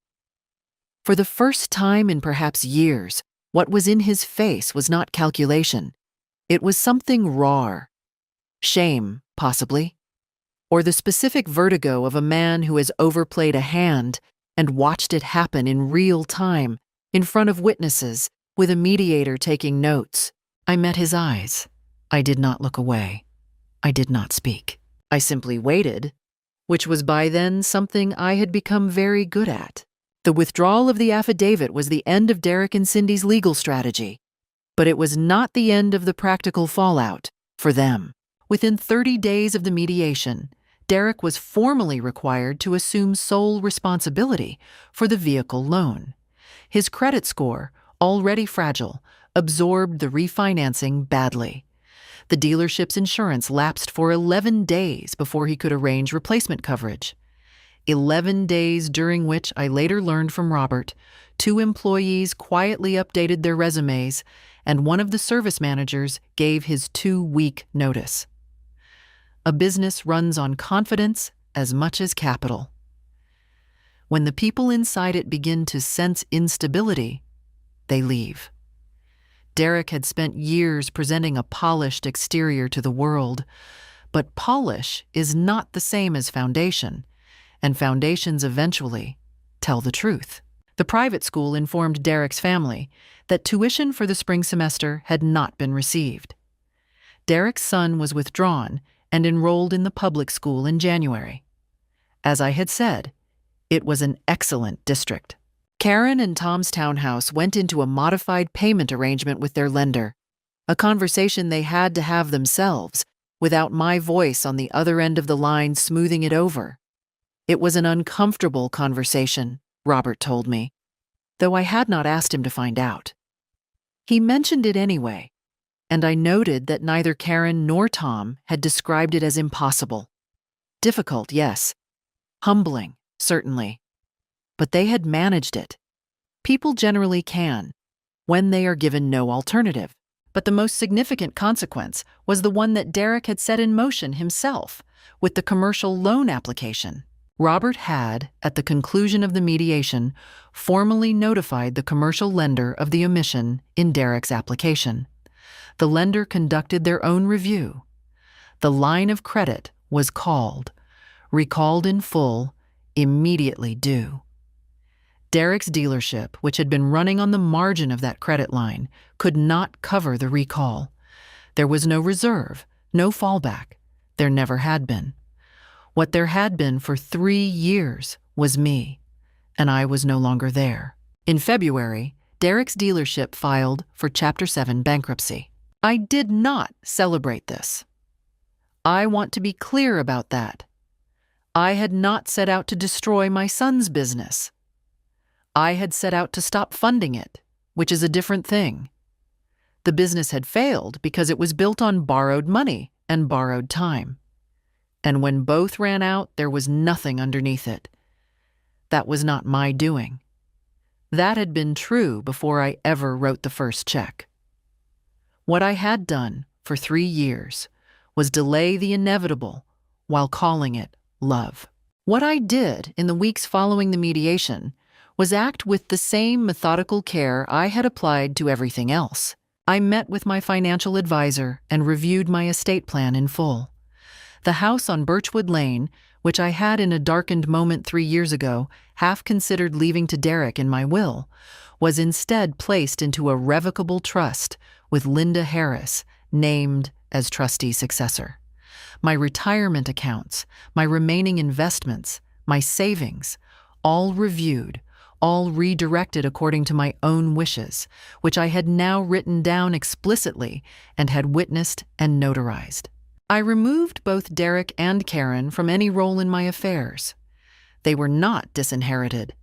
[SPEAKER 1] For the first time in perhaps years, what was in his face was not calculation. It was something raw. Shame, possibly. Or the specific vertigo of a man who has overplayed a hand and watched it happen in real time, in front of witnesses, with a mediator taking notes. I met his eyes. I did not look away. I did not speak. I simply waited, which was by then something I had become very good at. The withdrawal of the affidavit was the end of Derek and Cindy's legal strategy, but it was not the end of the practical fallout for them. Within 30 days of the mediation, Derek was formally required to assume sole responsibility for the vehicle loan. His credit score, already fragile, absorbed the refinancing badly. The dealership's insurance lapsed for 11 days before he could arrange replacement coverage. 11 days during which I later learned from Robert, 2 employees quietly updated their resumes, and one of the service managers gave his 2-week notice. A business runs on confidence as much as capital. When the people inside it begin to sense instability, they leave. Derek had spent years presenting a polished exterior to the world, but polish is not the same as foundation, and foundations eventually tell the truth. The private school informed Derek's family that tuition for the spring semester had not been received. Derek's son was withdrawn and enrolled in the public school in January. As I had said, it was an excellent district. Karen and Tom's townhouse went into a modified payment arrangement with their lender, a conversation they had to have themselves, without my voice on the other end of the line smoothing it over. It was an uncomfortable conversation, Robert told me, though I had not asked him to find out. He mentioned it anyway, and I noted that neither Karen nor Tom had described it as impossible. Difficult, yes. Humbling, certainly. But they had managed it. People generally can, when they are given no alternative. But the most significant consequence was the one that Derek had set in motion himself, with the commercial loan application. Robert had, at the conclusion of the mediation, formally notified the commercial lender of the omission in Derek's application. The lender conducted their own review. The line of credit was recalled in full, immediately due. Derek's dealership, which had been running on the margin of that credit line, could not cover the recall. There was no reserve, no fallback. There never had been. What there had been for 3 years was me, and I was no longer there. In February, Derek's dealership filed for Chapter 7 bankruptcy. I did not celebrate this. I want to be clear about that. I had not set out to destroy my son's business. I had set out to stop funding it, which is a different thing. The business had failed because it was built on borrowed money and borrowed time. And when both ran out, there was nothing underneath it. That was not my doing. That had been true before I ever wrote the first check. What I had done for 3 years was delay the inevitable while calling it love. What I did in the weeks following the mediation was act with the same methodical care I had applied to everything else. I met with my financial advisor and reviewed my estate plan in full. The house on Birchwood Lane, which I had in a darkened moment 3 years ago half considered leaving to Derek in my will, was instead placed into a revocable trust with Linda Harris named as trustee successor. My retirement accounts, my remaining investments, my savings, all reviewed, all redirected according to my own wishes, which I had now written down explicitly and had witnessed and notarized. I removed both Derek and Karen from any role in my affairs. They were not disinherited.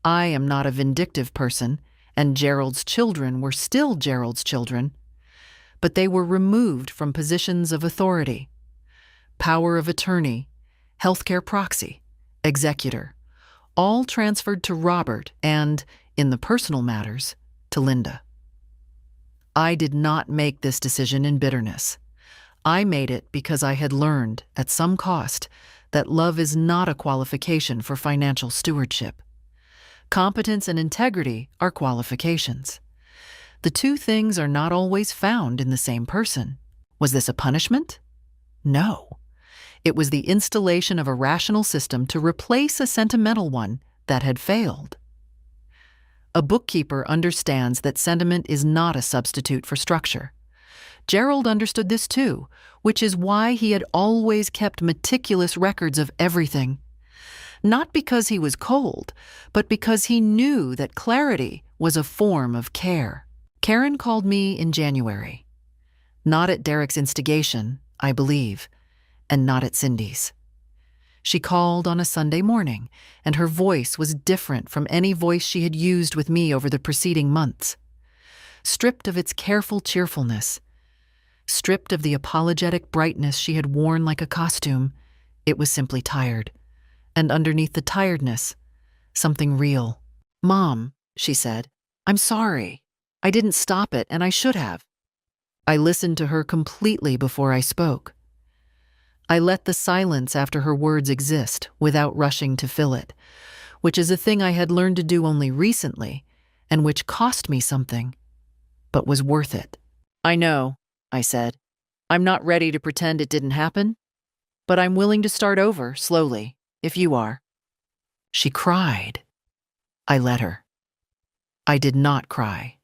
[SPEAKER 1] I am not a vindictive person, and Gerald's children were still Gerald's children. But they were removed from positions of authority. Power of attorney, healthcare proxy, executor, all transferred to Robert and, in the personal matters, to Linda. I did not make this decision in bitterness. I made it because I had learned, at some cost, that love is not a qualification for financial stewardship. Competence and integrity are qualifications. The two things are not always found in the same person. Was this a punishment? No. It was the installation of a rational system to replace a sentimental one that had failed. A bookkeeper understands that sentiment is not a substitute for structure. Gerald understood this too, which is why he had always kept meticulous records of everything. Not because he was cold, but because he knew that clarity was a form of care. Karen called me in January. Not at Derek's instigation, I believe, and not at Cindy's. She called on a Sunday morning, and her voice was different from any voice she had used with me over the preceding months. Stripped of its careful cheerfulness, stripped of the apologetic brightness she had worn like a costume, it was simply tired. And underneath the tiredness, something real. "Mom," she said, "I'm sorry. I didn't stop it, and I should have." I listened to her completely before I spoke. I let the silence after her words exist without rushing to fill it, which is a thing I had learned to do only recently, and which cost me something, but was worth it. I know, I said. I'm not ready to pretend it didn't happen, but I'm willing to start over, slowly, if you are. She cried. I let her. I did not cry.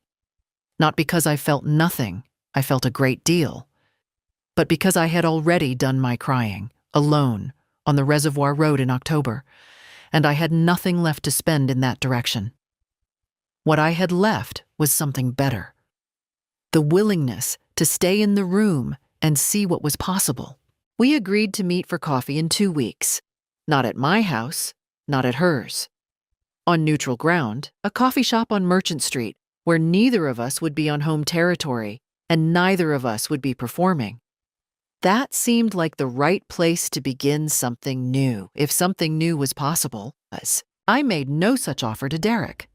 [SPEAKER 1] Not because I felt nothing, I felt a great deal, but because I had already done my crying, alone, on the Reservoir Road in October, and I had nothing left to spend in that direction. What I had left was something better. The willingness to stay in the room and see what was possible. We agreed to meet for coffee in 2 weeks. Not at my house, not at hers. On neutral ground, a coffee shop on Merchant Street, where neither of us would be on home territory and neither of us would be performing. That seemed like the right place to begin something new, if something new was possible. I made no such offer to Derek.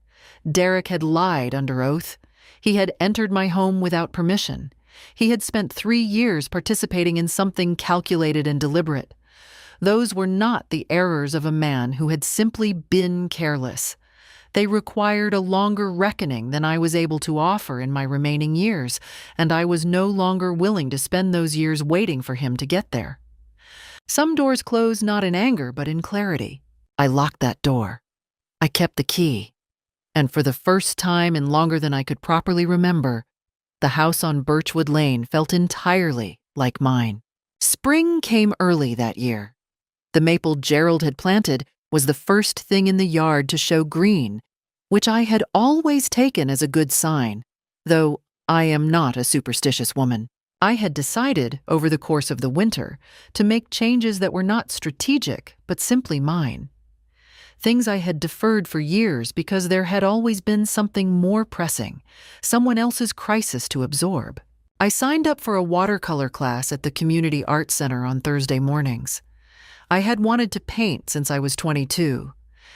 [SPEAKER 1] Derek had lied under oath. He had entered my home without permission. He had spent 3 years participating in something calculated and deliberate. Those were not the errors of a man who had simply been careless. They required a longer reckoning than I was able to offer in my remaining years, and I was no longer willing to spend those years waiting for him to get there. Some doors close not in anger, but in clarity. I locked that door. I kept the key. And for the first time in longer than I could properly remember, the house on Birchwood Lane felt entirely like mine. Spring came early that year. The maple Gerald had planted was the first thing in the yard to show green, which I had always taken as a good sign, though I am not a superstitious woman. I had decided, over the course of the winter, to make changes that were not strategic, but simply mine. Things I had deferred for years because there had always been something more pressing, someone else's crisis to absorb. I signed up for a watercolor class at the Community Arts Center on Thursday mornings. I had wanted to paint since I was 22,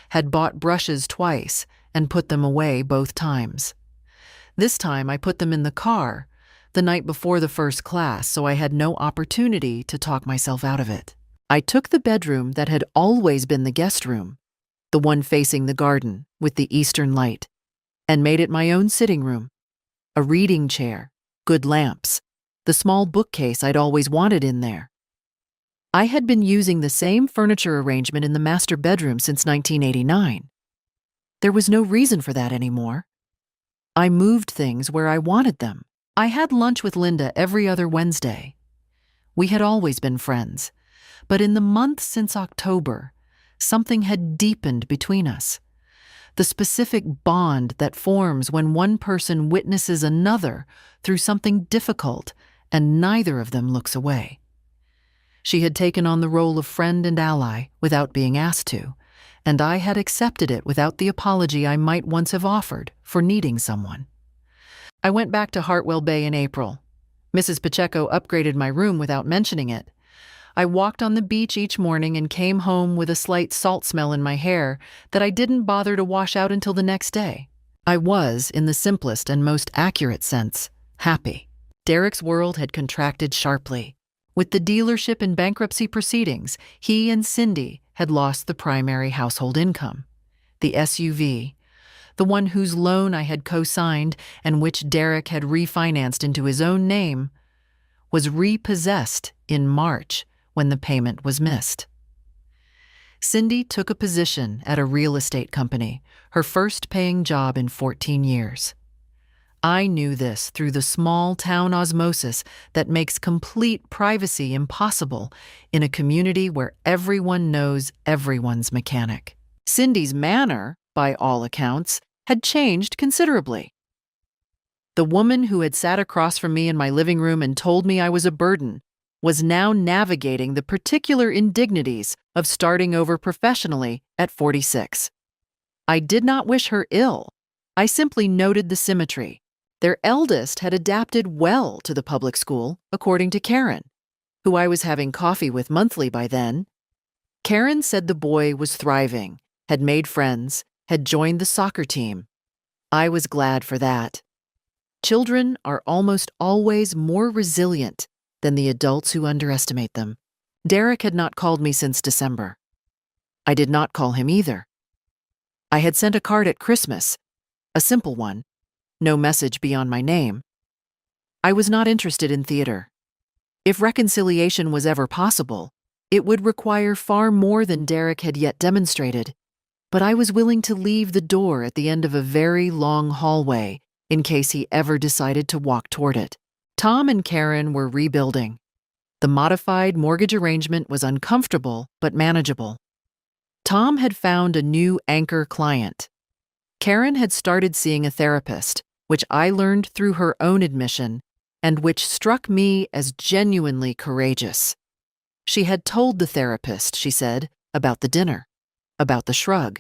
[SPEAKER 1] had bought brushes twice and put them away both times. This time I put them in the car, the night before the first class, so I had no opportunity to talk myself out of it. I took the bedroom that had always been the guest room, the one facing the garden with the eastern light, and made it my own sitting room. A reading chair, good lamps, the small bookcase I'd always wanted in there. I had been using the same furniture arrangement in the master bedroom since 1989. There was no reason for that anymore. I moved things where I wanted them. I had lunch with Linda every other Wednesday. We had always been friends, but in the month since October, something had deepened between us. The specific bond that forms when one person witnesses another through something difficult and neither of them looks away. She had taken on the role of friend and ally without being asked to, and I had accepted it without the apology I might once have offered for needing someone. I went back to Hartwell Bay in April. Mrs. Pacheco upgraded my room without mentioning it. I walked on the beach each morning and came home with a slight salt smell in my hair that I didn't bother to wash out until the next day. I was, in the simplest and most accurate sense, happy. Derek's world had contracted sharply. With the dealership in bankruptcy proceedings, he and Cindy had lost the primary household income. The SUV, the one whose loan I had co-signed and which Derek had refinanced into his own name, was repossessed in March when the payment was missed. Cindy took a position at a real estate company, her first paying job in 14 years. I knew this through the small-town osmosis that makes complete privacy impossible in a community where everyone knows everyone's mechanic. Cindy's manner, by all accounts, had changed considerably. The woman who had sat across from me in my living room and told me I was a burden was now navigating the particular indignities of starting over professionally at 46. I did not wish her ill. I simply noted the symmetry. Their eldest had adapted well to the public school, according to Karen, who I was having coffee with monthly by then. Karen said the boy was thriving, had made friends, had joined the soccer team. I was glad for that. Children are almost always more resilient than the adults who underestimate them. Derek had not called me since December. I did not call him either. I had sent a card at Christmas, a simple one, no message beyond my name. I was not interested in theater. If reconciliation was ever possible, it would require far more than Derek had yet demonstrated, but I was willing to leave the door at the end of a very long hallway in case he ever decided to walk toward it. Tom and Karen were rebuilding. The modified mortgage arrangement was uncomfortable but manageable. Tom had found a new anchor client. Karen had started seeing a therapist, which I learned through her own admission and which struck me as genuinely courageous. She had told the therapist, she said, about the dinner, about the shrug.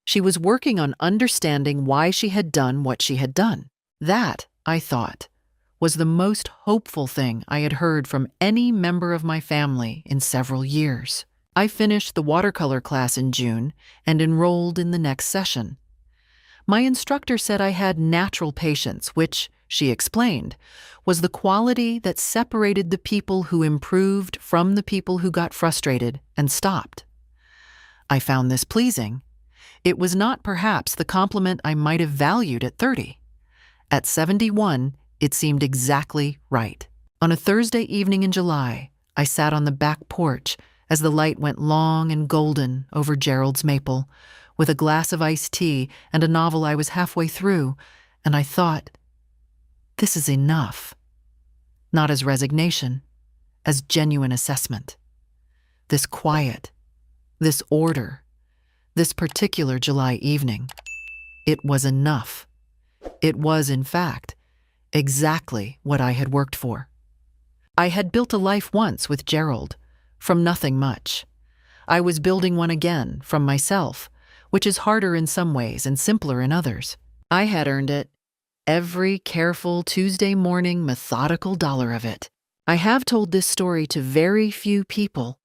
[SPEAKER 1] She was working on understanding why she had done what she had done. That, I thought, was the most hopeful thing I had heard from any member of my family in several years. I finished the watercolor class in June and enrolled in the next session. My instructor said I had natural patience, which, she explained, was the quality that separated the people who improved from the people who got frustrated and stopped. I found this pleasing. It was not perhaps the compliment I might have valued at 30. At 71, it seemed exactly right. On a Thursday evening in July, I sat on the back porch as the light went long and golden over Gerald's maple, with a glass of iced tea and a novel I was halfway through, and I thought, this is enough. Not as resignation, as genuine assessment. This quiet, this order, this particular July evening, it was enough. It was, in fact, exactly what I had worked for. I had built a life once with Gerald, from nothing much. I was building one again, from myself, which is harder in some ways and simpler in others. I had earned it, every careful Tuesday morning methodical dollar of it. I have told this story to very few people.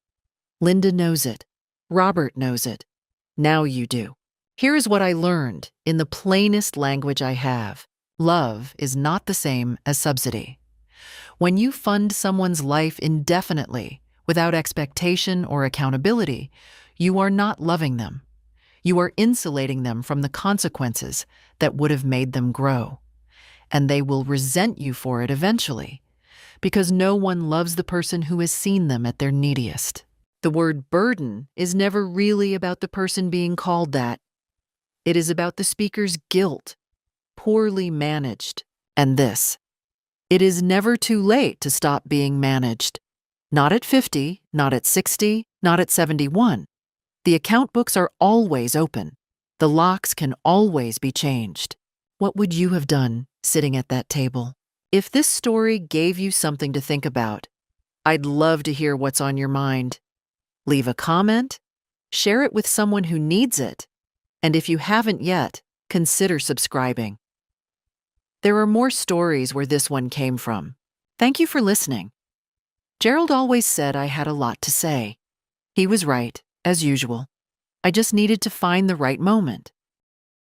[SPEAKER 1] Linda knows it. Robert knows it. Now you do. Here is what I learned in the plainest language I have. Love is not the same as subsidy. When you fund someone's life indefinitely, without expectation or accountability, you are not loving them. You are insulating them from the consequences that would have made them grow. And they will resent you for it eventually, because no one loves the person who has seen them at their neediest. The word burden is never really about the person being called that. It is about the speaker's guilt, poorly managed. And this: it is never too late to stop being managed. Not at 50, not at 60, not at 71. The account books are always open. The locks can always be changed. What would you have done sitting at that table? If this story gave you something to think about, I'd love to hear what's on your mind. Leave a comment, share it with someone who needs it, and if you haven't yet, consider subscribing. There are more stories where this one came from. Thank you for listening. Gerald always said I had a lot to say. He was right, as usual. I just needed to find the right moment.